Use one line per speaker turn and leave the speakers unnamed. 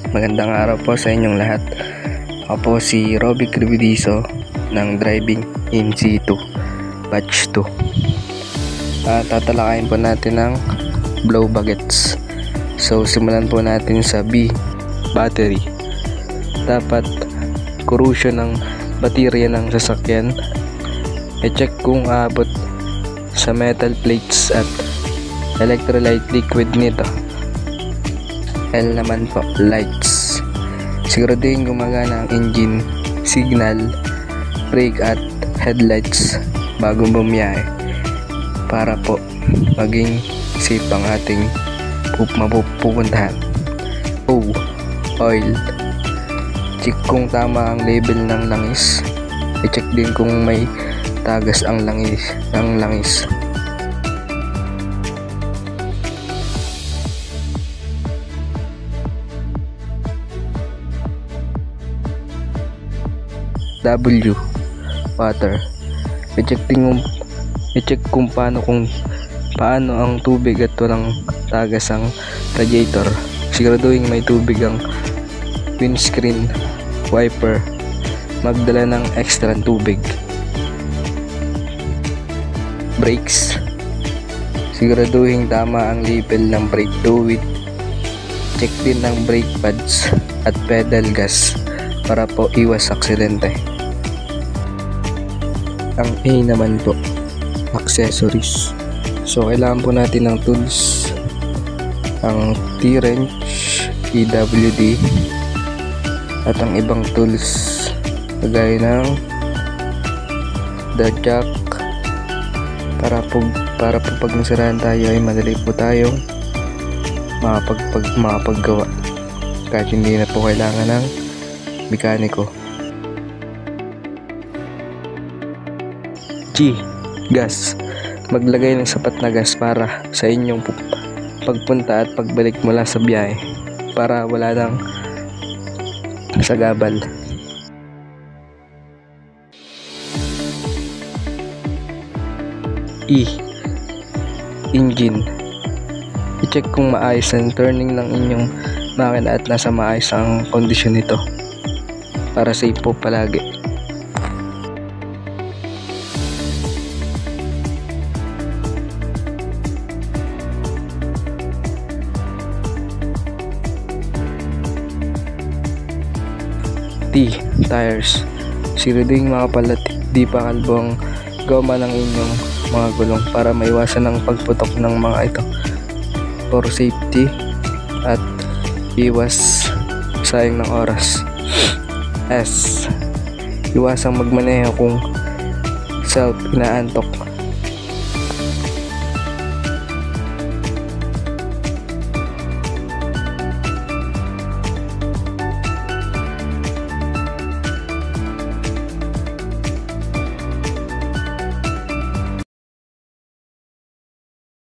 Magandang araw po sa inyong lahat. Ako po si Robby Crividiso ng Driving in C2 Batch 2. Tatalakayin po natin ang blow bagets. So simulan po natin sa B, battery. Dapat corrosion ng baterya ng sasakyan. I-check kung aabot sa metal plates at electrolyte liquid nito. L naman po, lights. Siguraduhin gumagana ang engine, signal, brake at headlights bago bumiyahe para po maging safe ang ating mapupuntahan. O, oil. Check kung tama ang label ng langis. I-check din kung may tagas ang langis. W, water. I-check kung paano ang tubig at walang tagas ang radiator. Siguraduhin may tubig ang windscreen wiper. Magdala ng extra tubig. Brakes. Siguraduhin tama ang label ng brake fluid. Check din ang brake pads at pedal gas para po iwas aksidente. Ang A naman po, accessories. So kailangan po natin ng tools, ang T-wrench, EWD at ang ibang tools kagaya ng the jack para po pag nasiraan tayo ay madali po tayong makapaggawa kahit hindi na po kailangan ng mekaniko. G, gas. Maglagay ng sapat na gas para sa inyong pagpunta at pagbalik mula sa biyahe para wala nang sagabal. E, engine. I-check kung maayos ang turning ng inyong makina at nasa maayos ang kondisyon nito para safe po palagi. T, tires. Siguraduhin makapalat di pa kalbo ang goma ng inyong mga gulong para maiwasan ang pagputok ng mga ito for safety at iwas sayang ng oras. S, iwasang magmaneho kung self inaantok